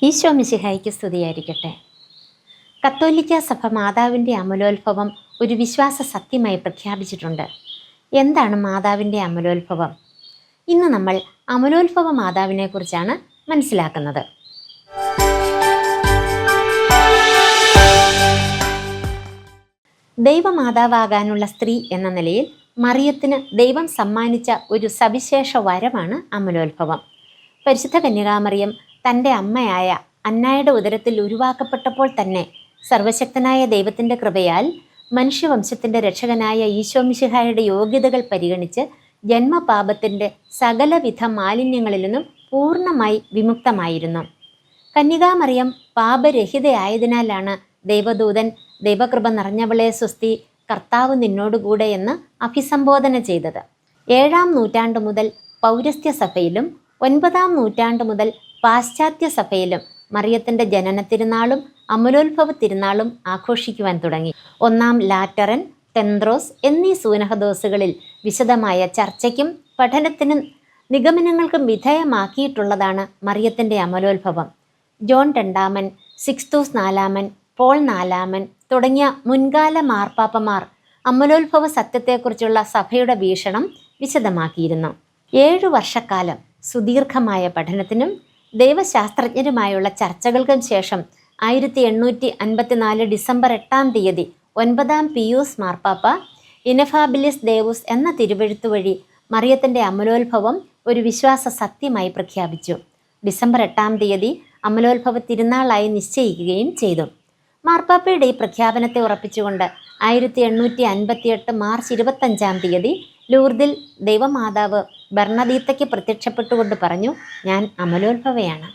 ഈശോ മിശിഹായ്ക്ക് സ്തുതിയായിരിക്കട്ടെ. കത്തോലിക്ക സഭ മാതാവിൻ്റെ അമലോത്ഭവം ഒരു വിശ്വാസ സത്യമായി പ്രഖ്യാപിച്ചിട്ടുണ്ട്. എന്താണ് മാതാവിൻ്റെ അമലോത്ഭവം? ഇന്ന് നമ്മൾ അമലോത്ഭവ മാതാവിനെ കുറിച്ചാണ് മനസ്സിലാക്കുന്നത്. ദൈവമാതാവാകാനുള്ള സ്ത്രീ എന്ന നിലയിൽ മറിയത്തിന് ദൈവം സമ്മാനിച്ച ഒരു സവിശേഷ വരമാണ് അമലോത്ഭവം. പരിശുദ്ധ കന്യകാമറിയം തൻ്റെ അമ്മയായ അന്നായുടെ ഉദരത്തിൽ ഉരുവാക്കപ്പെട്ടപ്പോൾ തന്നെ സർവശക്തനായ ദൈവത്തിൻ്റെ കൃപയാൽ മനുഷ്യവംശത്തിൻ്റെ രക്ഷകനായ ഈശോ മിശിഹായുടെ യോഗ്യതകൾ പരിഗണിച്ച് ജന്മപാപത്തിൻ്റെ സകലവിധ മാലിന്യങ്ങളിൽ നിന്നും പൂർണ്ണമായി വിമുക്തമായിരുന്നു. കന്യകാമറിയം പാപരഹിതയായതിനാലാണ് ദൈവദൂതൻ ദൈവകൃപ നിറഞ്ഞവളെ സ്വസ്തി, കർത്താവ് നിന്നോടുകൂടെ എന്ന് അഭിസംബോധന ചെയ്തത്. 7-ാം നൂറ്റാണ്ട് മുതൽ പൗരസ്ത്യ സഭയിലും 9-ാം നൂറ്റാണ്ട് മുതൽ പാശ്ചാത്യ സഭയിലും മറിയത്തിൻ്റെ ജനന തിരുനാളും അമലോത്ഭവ തിരുനാളും ആഘോഷിക്കുവാൻ തുടങ്ങി. 1-ാം ലാറ്ററൻ, തെന്ത്രോസ് എന്നീ സൂനഹദോസുകളിൽ വിശദമായ ചർച്ചയ്ക്കും പഠനത്തിനും നിഗമനങ്ങൾക്കും വിധേയമാക്കിയിട്ടുള്ളതാണ് മറിയത്തിൻ്റെ അമലോത്ഭവം. ജോൺ രണ്ടാമൻ, സിക്സ്തൂസ് നാലാമൻ, പോൾ നാലാമൻ തുടങ്ങിയ മുൻകാല മാർപ്പാപ്പമാർ അമലോത്ഭവ സത്യത്തെക്കുറിച്ചുള്ള സഭയുടെ വീക്ഷണം വിശദമാക്കിയിരുന്നു. 7 വർഷക്കാലം സുദീർഘമായ പഠനത്തിനും ദൈവശാസ്ത്രജ്ഞരുമായുള്ള ചർച്ചകൾക്കും ശേഷം 1854 ഡിസംബർ 8-ാം തീയതി 9-ാം പിയൂസ് മാർപ്പാപ്പ ഇനഫാബിലിസ് ദേവുസ് എന്ന തിരുവെഴുത്തു വഴി മറിയത്തിൻ്റെ അമലോത്ഭവം ഒരു വിശ്വാസ സത്യമായി പ്രഖ്യാപിച്ചു. ഡിസംബർ 8-ാം തീയതി അമലോത്ഭവ തിരുനാളായി നിശ്ചയിക്കുകയും ചെയ്തു. മാർപ്പാപ്പയുടെ ഈ പ്രഖ്യാപനത്തെ ഉറപ്പിച്ചുകൊണ്ട് 1858 മാർച്ച് 25-ാം തീയതി ലൂർദിൽ ദൈവമാതാവ് ബർണദീത്തയ്ക്ക് പ്രത്യക്ഷപ്പെട്ടുകൊണ്ട് പറഞ്ഞു, ഞാൻ അമലോത്ഭവയാണ്.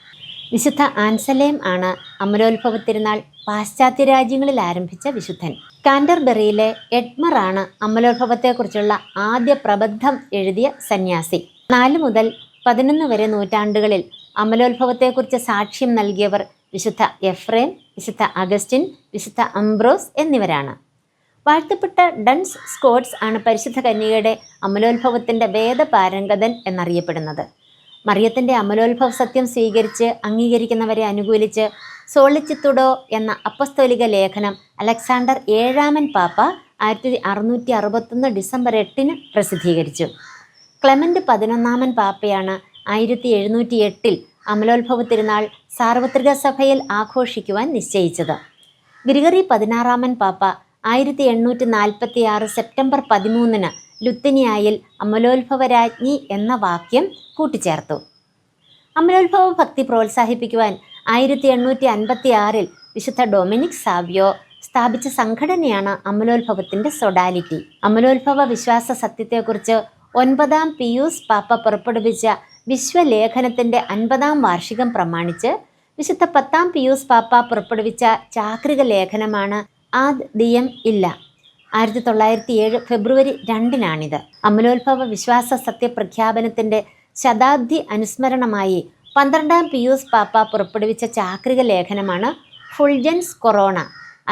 വിശുദ്ധ ആൻസലേം ആണ് അമലോത്ഭവ തിരുനാൾ പാശ്ചാത്യ രാജ്യങ്ങളിൽ ആരംഭിച്ച വിശുദ്ധൻ. കാൻറ്റർബറിയിലെ എഡ്മർ ആണ് അമലോത്ഭവത്തെക്കുറിച്ചുള്ള ആദ്യ പ്രബന്ധം എഴുതിയ സന്യാസി. 4 മുതൽ 11 വരെ നൂറ്റാണ്ടുകളിൽ അമലോത്ഭവത്തെക്കുറിച്ച് സാക്ഷ്യം നൽകിയവർ വിശുദ്ധ എഫ്രേം, വിശുദ്ധ അഗസ്റ്റിൻ, വിശുദ്ധ അംബ്രോസ് എന്നിവരാണ്. വാഴ്ത്തപ്പെട്ട ഡൺസ് സ്കോട്ട്സ് ആണ് പരിശുദ്ധ കന്യകയുടെ അമലോത്ഭവത്തിൻ്റെ വേദപാരംഗതൻ എന്നറിയപ്പെടുന്നത്. മറിയത്തിൻ്റെ അമലോത്ഭവ സത്യം സ്വീകരിച്ച് അംഗീകരിക്കുന്നവരെ അനുകൂലിച്ച് സോളിച്ചിത്തുഡോ എന്ന അപ്പസ്തോലിക ലേഖനം അലക്സാണ്ടർ 7-ാമൻ പാപ്പ 1661 ഡിസംബർ 8-ന് പ്രസിദ്ധീകരിച്ചു. ക്ലെമന്റ് 11-ാമൻ പാപ്പയാണ് 1708 അമലോത്ഭവ തിരുനാൾ സാർവത്രിക സഭയിൽ ആഘോഷിക്കുവാൻ നിശ്ചയിച്ചത്. ഗ്രിഗറി 16-ാമൻ പാപ്പ 1846 സെപ്റ്റംബർ 13-ന് ലുത്തിനിയായിൽ അമലോത്ഭവരാജ്ഞി എന്ന വാക്യം കൂട്ടിച്ചേർത്തു. അമലോത്ഭവ ഭക്തി പ്രോത്സാഹിപ്പിക്കുവാൻ 1856 വിശുദ്ധ ഡൊമിനിക് സാവിയോ സ്ഥാപിച്ച സംഘടനയാണ് അമലോത്ഭവത്തിൻ്റെ സൊഡാലിറ്റി. അമലോത്ഭവ വിശ്വാസ സത്യത്തെക്കുറിച്ച് 9-ാം പിയൂസ് പാപ്പ പുറപ്പെടുവിച്ച വിശ്വലേഖനത്തിൻ്റെ 50-ാം വാർഷികം പ്രമാണിച്ച് വിശുദ്ധ 10-ാം പിയൂസ് പാപ്പ പുറപ്പെടുവിച്ച ചാക്രിക ലേഖനമാണ് ആദ് ദിയം ഇല്ല. 1907 ഫെബ്രുവരി 2-നാണിത്. അമലോത്ഭവ വിശ്വാസ സത്യപ്രഖ്യാപനത്തിൻ്റെ ശതാബ്ദി അനുസ്മരണമായി 12-ാം പിയൂസ് പാപ്പ പുറപ്പെടുവിച്ച ചാക്രിക ലേഖനമാണ് ഫുൾജൻസ് കൊറോണ.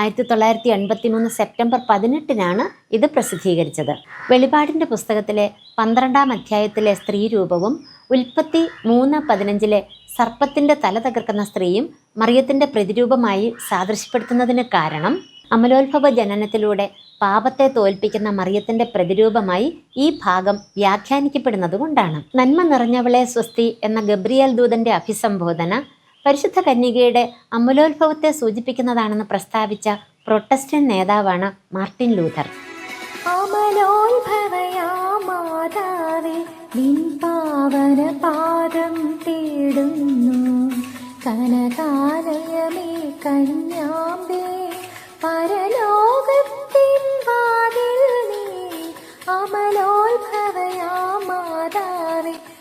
1983 സെപ്റ്റംബർ 18-നാണ് ഇത് പ്രസിദ്ധീകരിച്ചത്. വെളിപാടിൻ്റെ പുസ്തകത്തിലെ 12-ാം അധ്യായത്തിലെ സ്ത്രീരൂപവും ഉൽപ്പത്തി 3:15 സർപ്പത്തിൻ്റെ തല തകർക്കുന്ന സ്ത്രീയും മറിയത്തിൻ്റെ പ്രതിരൂപമായി സാദൃശ്യപ്പെടുത്തുന്നതിന് കാരണം അമലോത്ഭവ ജനനത്തിലൂടെ പാപത്തെ തോൽപ്പിക്കുന്ന മറിയത്തിൻ്റെ പ്രതിരൂപമായി ഈ ഭാഗം വ്യാഖ്യാനിക്കപ്പെടുന്നതുകൊണ്ടാണ്. നന്മ നിറഞ്ഞവളെ സ്വസ്തി എന്ന ഗബ്രിയേൽ ദൂതൻ്റെ അഭിസംബോധന പരിശുദ്ധ കന്യകയുടെ അമലോത്ഭവത്തെ സൂചിപ്പിക്കുന്നതാണെന്ന് പ്രസ്താവിച്ച പ്രൊട്ടസ്റ്റന്റ് നേതാവാണ് മാർട്ടിൻ ലൂഥർ. അമലോത്ഭവയാമാതാവേ നിൻ പാവന പാദം തേടുന്നു, കനകാലയമേ കന്യാമ്പേ പര